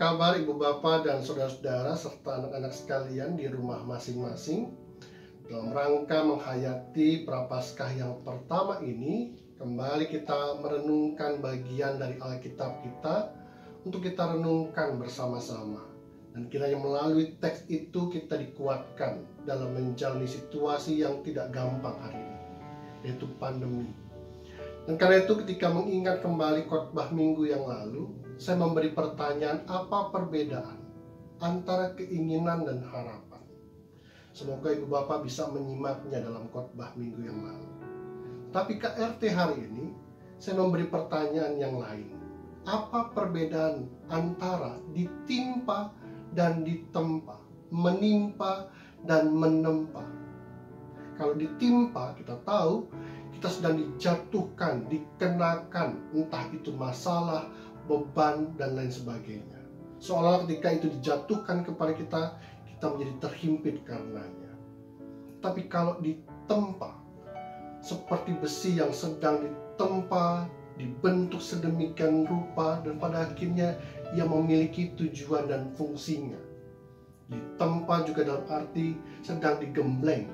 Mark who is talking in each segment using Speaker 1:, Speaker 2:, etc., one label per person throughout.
Speaker 1: kabar Ibu Bapak dan Saudara-saudara serta anak-anak sekalian di rumah masing-masing? Dalam rangka menghayati Prapaskah yang pertama ini, kembali kita merenungkan bagian dari Alkitab kita untuk kita renungkan bersama-sama. Dan kiranya melalui teks itu kita dikuatkan dalam menjalani situasi yang tidak gampang hari ini, yaitu pandemi. Dan karena itu ketika mengingat kembali khotbah minggu yang lalu, saya memberi pertanyaan, apa perbedaan antara keinginan dan harapan? Semoga Ibu Bapak bisa menyimaknya dalam khotbah minggu yang lalu. Tapi KRT hari ini, saya memberi pertanyaan yang lain. Apa perbedaan antara ditimpa dan ditempa, menimpa dan menempa? Kalau ditimpa, kita tahu kita sedang dijatuhkan, dikenakan, entah itu masalah, beban, dan lain sebagainya. Seolah ketika itu dijatuhkan kepada kita, kita menjadi terhimpit karenanya. Tapi kalau ditempa, seperti besi yang sedang ditempa, dibentuk sedemikian rupa, dan pada akhirnya ia memiliki tujuan dan fungsinya. Ditempa juga dalam arti sedang digembleng,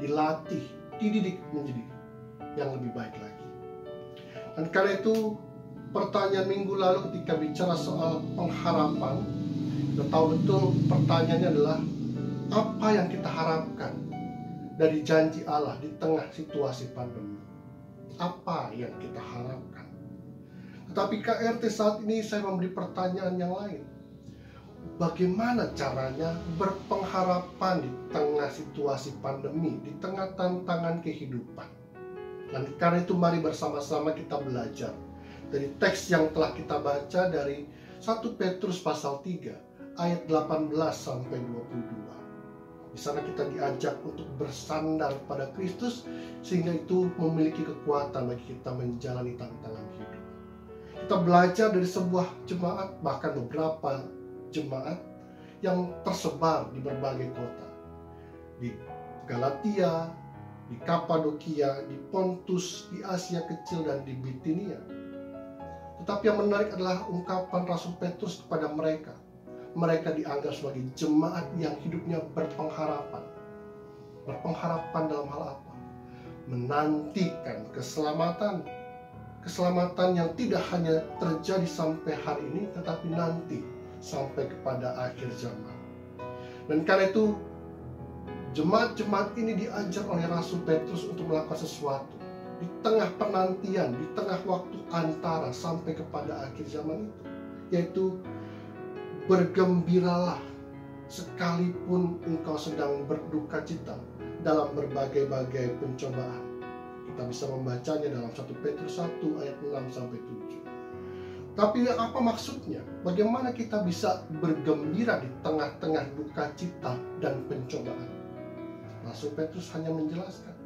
Speaker 1: dilatih, dididik menjadi yang lebih baik lagi. Dan karena itu pertanyaan minggu lalu ketika bicara soal pengharapan, kita tahu betul pertanyaannya adalah apa yang kita harapkan dari janji Allah di tengah situasi pandemi. Apa yang kita harapkan? Tetapi KRT saat ini saya memberi pertanyaan yang lain. Bagaimana caranya berpengharapan di tengah situasi pandemi, di tengah tantangan kehidupan? Dan karena itu mari bersama-sama kita belajar dari teks yang telah kita baca dari 1 Petrus pasal 3 ayat 18 sampai 22. Di sana kita diajak untuk bersandar pada Kristus sehingga itu memiliki kekuatan bagi kita menjalani tantangan hidup. Kita belajar dari sebuah jemaat, bahkan beberapa jemaat yang tersebar di berbagai kota. Di Galatia, di Kapadokia, di Pontus, di Asia Kecil, dan di Bitinia. Tetapi yang menarik adalah ungkapan Rasul Petrus kepada mereka. Mereka dianggap sebagai jemaat yang hidupnya berpengharapan. Berpengharapan dalam hal apa? Menantikan keselamatan. Keselamatan yang tidak hanya terjadi sampai hari ini, tetapi nanti sampai kepada akhir zaman. Dan karena itu jemaat-jemaat ini diajar oleh Rasul Petrus untuk melakukan sesuatu di tengah penantian, di tengah waktu antara sampai kepada akhir zaman itu, yaitu bergembiralah sekalipun engkau sedang berduka cita dalam berbagai-bagai pencobaan. Kita bisa membacanya dalam 1 Petrus 1 ayat 6 sampai 7. Tapi apa maksudnya? Bagaimana kita bisa bergembira di tengah-tengah duka cita dan pencobaan? Rasul Petrus hanya menjelaskan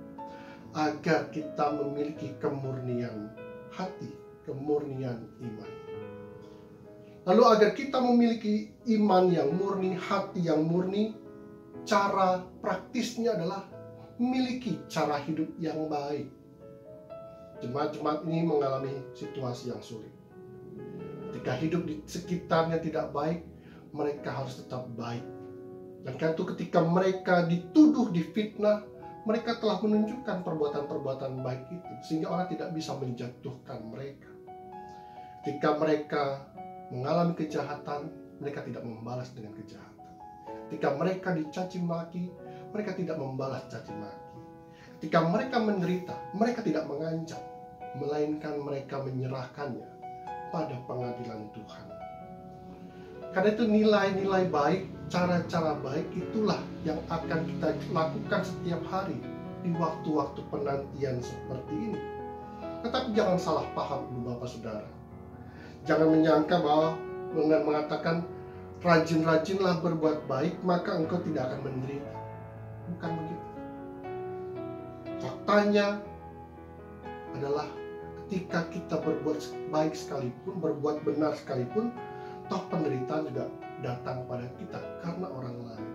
Speaker 1: agar kita memiliki kemurnian hati, kemurnian iman. Lalu agar kita memiliki iman yang murni, hati yang murni, cara praktisnya adalah memiliki cara hidup yang baik. Jemaat-jemaat ini mengalami situasi yang sulit. Ketika hidup di sekitarnya tidak baik, mereka harus tetap baik. Dan karena itu ketika mereka dituduh, difitnah, mereka telah menunjukkan perbuatan-perbuatan baik itu, sehingga orang tidak bisa menjatuhkan mereka. Ketika mereka mengalami kejahatan, mereka tidak membalas dengan kejahatan. Ketika mereka dicaci maki, mereka tidak membalas caci maki. Ketika mereka menderita, mereka tidak mengancam, melainkan mereka menyerahkannya pada pengadilan Tuhan. Karena itu nilai-nilai baik, cara-cara baik itulah yang akan kita lakukan setiap hari di waktu-waktu penantian seperti ini. Tetapi jangan salah paham Ibu Bapak Saudara. Jangan menyangka bahwa dengan mengatakan rajin-rajinlah berbuat baik maka engkau tidak akan menderita. Bukan begitu. Faktanya adalah ketika kita berbuat baik sekalipun, berbuat benar sekalipun, toh penderitaan juga datang pada kita karena orang lain.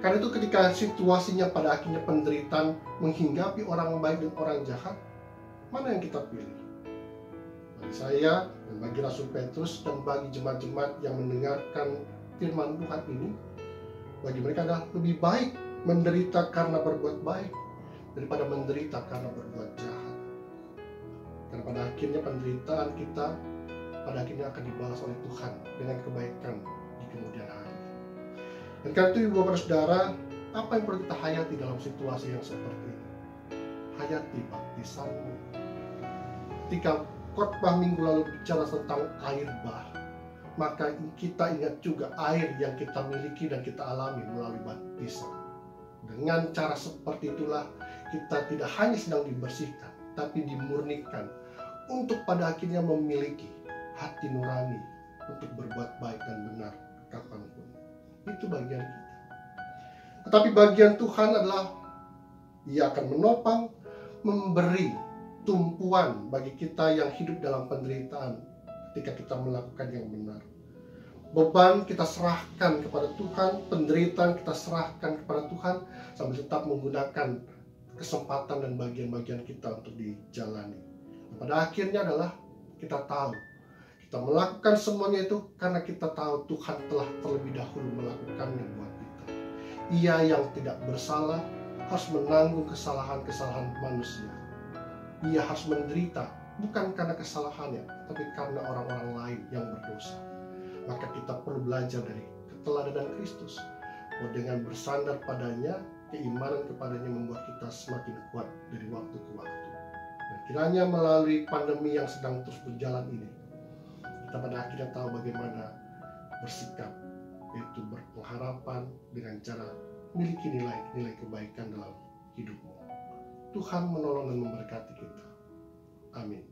Speaker 1: Karena itu ketika situasinya pada akhirnya penderitaan menghinggapi orang baik dan orang jahat, mana yang kita pilih? Bagi saya dan bagi Rasul Petrus dan bagi jemaat-jemaat yang mendengarkan firman Tuhan ini, bagi mereka adalah lebih baik menderita karena berbuat baik daripada menderita karena berbuat jahat. Karena pada akhirnya penderitaan kita pada akhirnya akan dibalas oleh Tuhan dengan kebaikan di kemudian hari. Dan karena itu Ibu Bapak Saudara, apa yang perlu kita hayati dalam situasi yang seperti ini? Hayati baptisanmu. Ketika khotbah minggu lalu bicara tentang air bah, maka kita ingat juga air yang kita miliki dan kita alami melalui baptisan. Dengan cara seperti itulah kita tidak hanya sedang dibersihkan, tapi dimurnikan untuk pada akhirnya memiliki hati nurani untuk berbuat baik dan benar kapanpun. Itu bagian kita. Tetapi bagian Tuhan adalah Ia akan menopang, memberi tumpuan bagi kita yang hidup dalam penderitaan ketika kita melakukan yang benar. Beban kita serahkan kepada Tuhan, penderitaan kita serahkan kepada Tuhan, sambil tetap menggunakan kesempatan dan bagian-bagian kita untuk dijalani. Dan pada akhirnya adalah kita tahu, kita melakukan semuanya itu karena kita tahu Tuhan telah terlebih dahulu melakukannya buat kita. Ia yang tidak bersalah harus menanggung kesalahan-kesalahan manusia. Ia harus menderita bukan karena kesalahannya, tapi karena orang-orang lain yang berdosa. Maka kita perlu belajar dari keteladanan Kristus, bahwa dengan bersandar padanya, keimanan kepadanya membuat kita semakin kuat dari waktu ke waktu. Dan kiranya melalui pandemi yang sedang terus berjalan ini, kita pada akhirnya tahu bagaimana bersikap, yaitu berpengharapan dengan cara memiliki nilai-nilai kebaikan dalam hidupmu. Tuhan menolong dan memberkati kita. Amin.